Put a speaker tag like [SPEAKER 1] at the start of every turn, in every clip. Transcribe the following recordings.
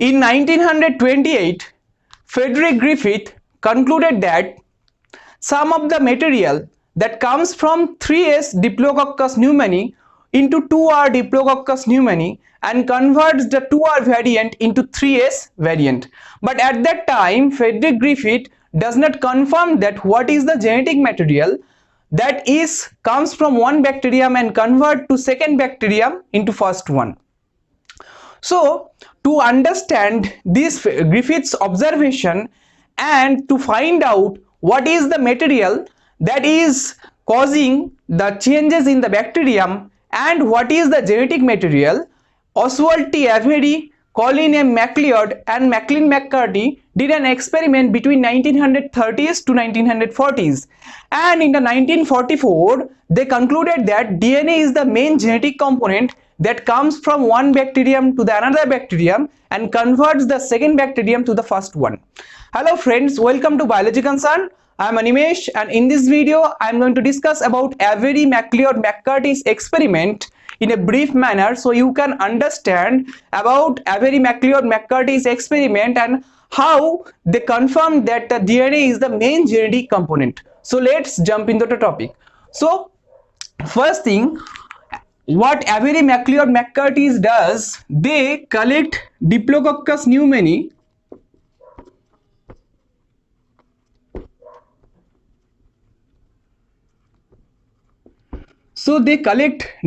[SPEAKER 1] In 1928, Frederick Griffith concluded that some of the material that comes from 3S Diplococcus pneumoniae into 2R Diplococcus pneumoniae and converts the 2R variant into 3S variant. But at that time, Frederick Griffith does not confirm that what is the genetic material that is comes from one bacterium and convert to second bacterium into first one. So to understand this Griffith's observation and to find out what is the material that is causing the changes in the bacterium and what is the genetic material, Oswald T. Avery, Colin M. MacLeod and Maclean McCarty did an experiment between 1930s to 1940s, and in the 1944 they concluded that DNA is the main genetic component that comes from one bacterium to the another bacterium and converts the second bacterium to the first one. Hello friends, welcome to Biology Concern. I am Animesh, and in this video I am going to discuss about Avery MacLeod McCarty's experiment in a brief manner so you can understand about Avery MacLeod McCarty's experiment and how they confirmed that the DNA is the main genetic component. So let's jump into the topic. So first thing, what Avery MacLeod McCarty does, they collect Diplococcus pneumoniae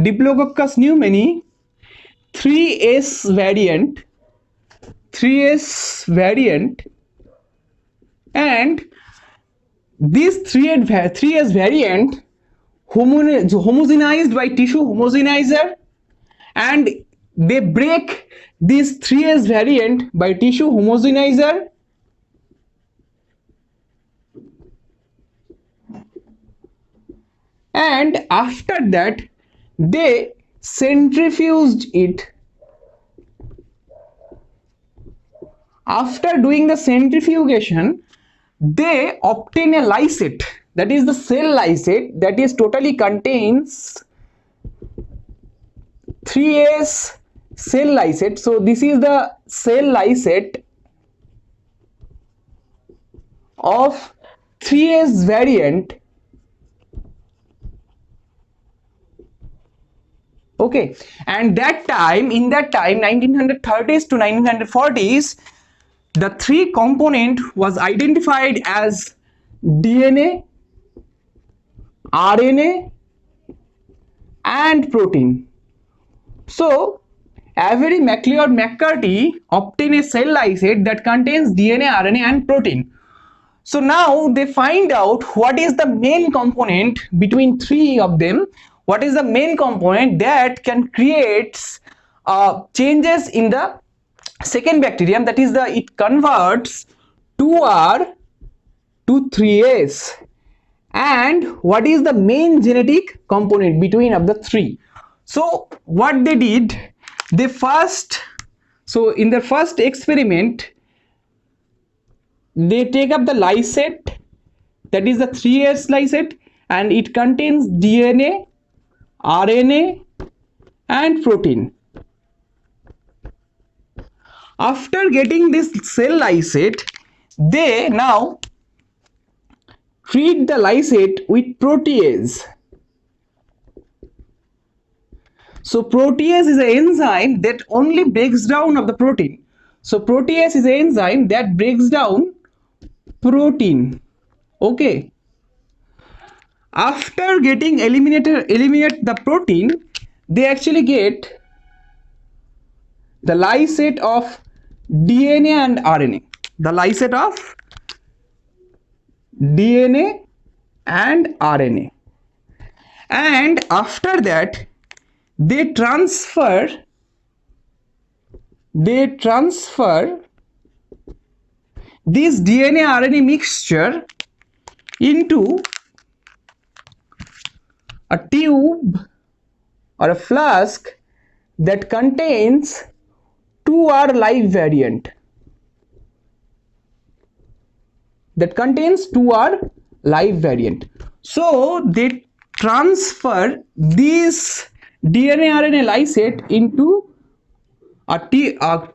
[SPEAKER 1] Diplococcus pneumoniae 3S variant, and this 3S variant homogenized by tissue homogenizer, and they break this 3S variant by tissue homogenizer, and after that they centrifuged it. After doing the centrifugation, they obtain a lysate, that is the cell lysate, that is totally contains 3S cell lysate. So this is the cell lysate of 3S variant. Okay, and in that time 1930s to 1940s, the three component was identified as DNA, RNA and protein. So Avery MacLeod McCarty obtained a cell lysate that contains DNA, RNA and protein. So now they find out what is the main component between three of them. What is the main component that can create changes in the second bacterium, that is it converts 2R to 3S, and what is the main genetic component between of the three. So what they did, in their first experiment, they take up the lysate, that is the 3S lysate, and it contains DNA, RNA and protein. After getting this cell lysate, they now treat the lysate with protease. So protease is an enzyme that only breaks down of the protein. So protease is an enzyme that breaks down protein. Okay. After getting eliminate the protein, they actually get the lysate of DNA and RNA. The lysate of DNA and RNA. And after that, they transfer this DNA RNA mixture into a tube or a flask that contains 2R live variant. So they transfer this DNA RNA lysate into a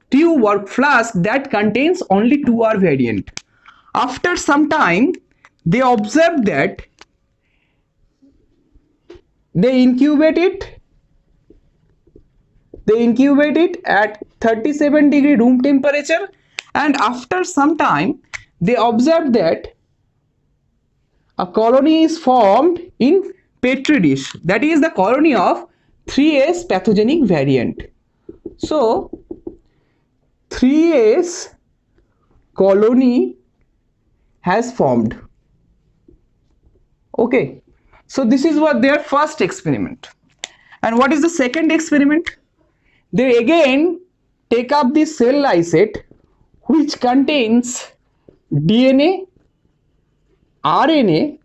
[SPEAKER 1] tube or flask that contains only 2R variant. After some time, they observed that they incubate it at 37-degree room temperature, and after some time they observed that a colony is formed in petri dish, that is the colony of 3S pathogenic variant. So 3S colony has formed. Okay, so this is what their first experiment. And what is the second experiment? They again take up the cell lysate which contains DNA, RNA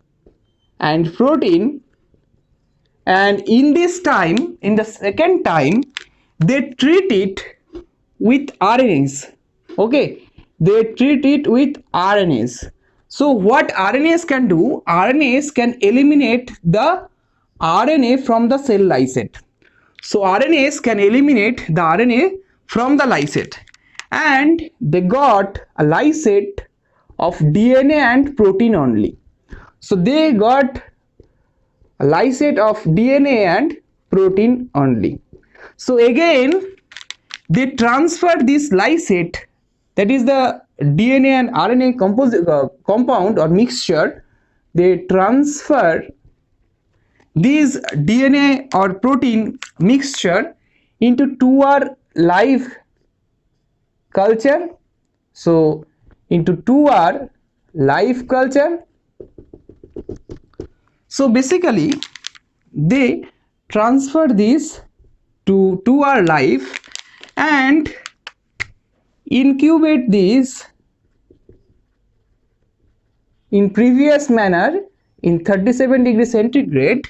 [SPEAKER 1] and protein, and in the second time, they treat it with RNAs. Okay, they treat it with RNAs. So what RNAs can do? RNAs can eliminate the RNA from the cell lysate. So RNAs can eliminate the RNA from the lysate, and they got a lysate of DNA and protein only. So they got a lysate of DNA and protein only. So again they transfer this lysate, that is the DNA and RNA compound or mixture, they transfer this DNA or protein mixture into 2R live culture. So into 2R live culture. So basically they transfer this to 2R live and incubate this in previous manner in 37 degrees centigrade,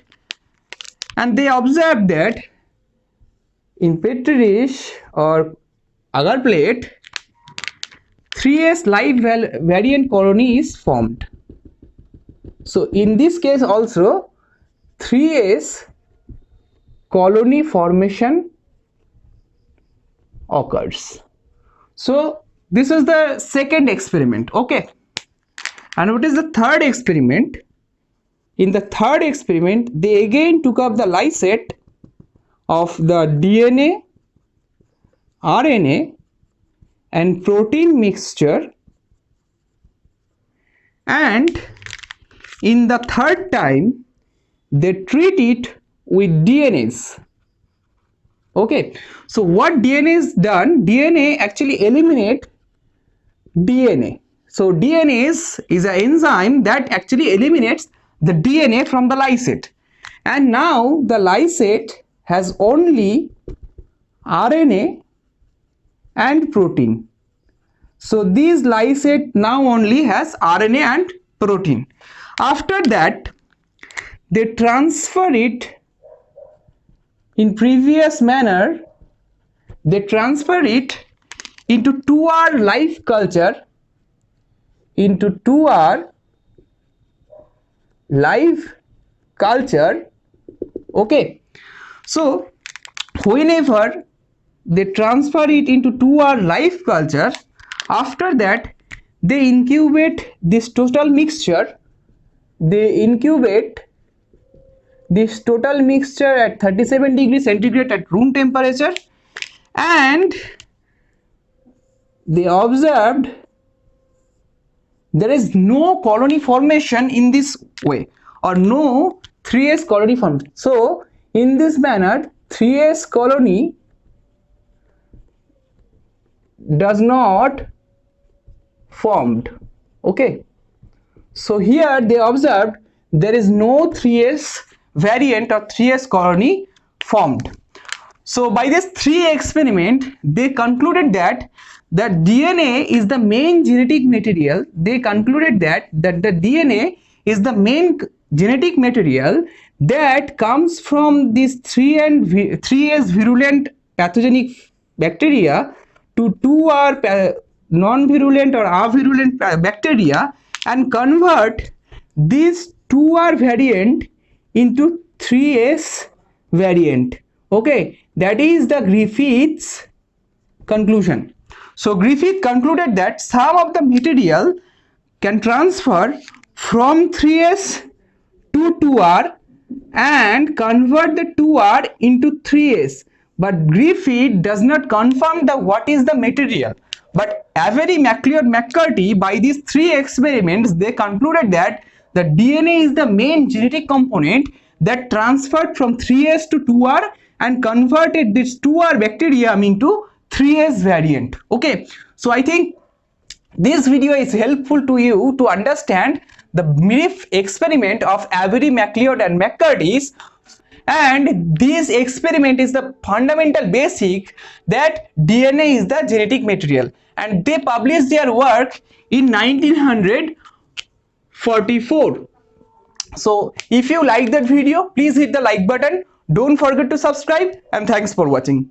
[SPEAKER 1] and they observe that in petri dish or agar plate 3S live variant colony is formed. So in this case also 3S colony formation occurs. So this is the second experiment. Okay, and what is the third experiment? In the third experiment, they again took up the lysate of the DNA, RNA and protein mixture, and in the third time they treat it with DNase. Okay, so what DNA is done? DNA actually eliminate DNA. So DNase is an enzyme that actually eliminates the DNA from the lysate, and now the lysate has only RNA and protein. So this lysate now only has RNA and protein. After that they transfer it in previous manner, they transfer it into 2R live culture, into 2R live culture. Okay, so whenever they transfer it into 2R live culture, after that they incubate this total mixture, they incubate this total mixture at 37 degrees centigrade at room temperature, and they observed there is no colony formation in this way, or no 3S colony formation. So in this manner 3S colony does not formed. Okay, so here they observed there is no 3S variant or 3S colony formed. So by this 3 experiment they concluded that DNA is the main genetic material. They concluded that the DNA is the main genetic material that comes from this 3S virulent pathogenic bacteria to 2R non-virulent or avirulent bacteria, and convert this 2R variant into 3S variant. Okay, that is the Griffith's Conclusion. So Griffith concluded that some of the material can transfer from 3s to 2r and convert the 2r into 3s, but Griffith does not confirm the what is the material. But Avery, MacLeod, McCarty, by these three experiments, they concluded that the DNA is the main genetic component that transferred from 3s to 2r and converted this 2r bacterium into 3s variant. Okay, so I think this video is helpful to you to understand the brief experiment of Avery, MacLeod and McCarty's, and this experiment is the fundamental basic that DNA is the genetic material, and they published their work in 1944. So if you like that video, please hit the like button, don't forget to subscribe, and thanks for watching.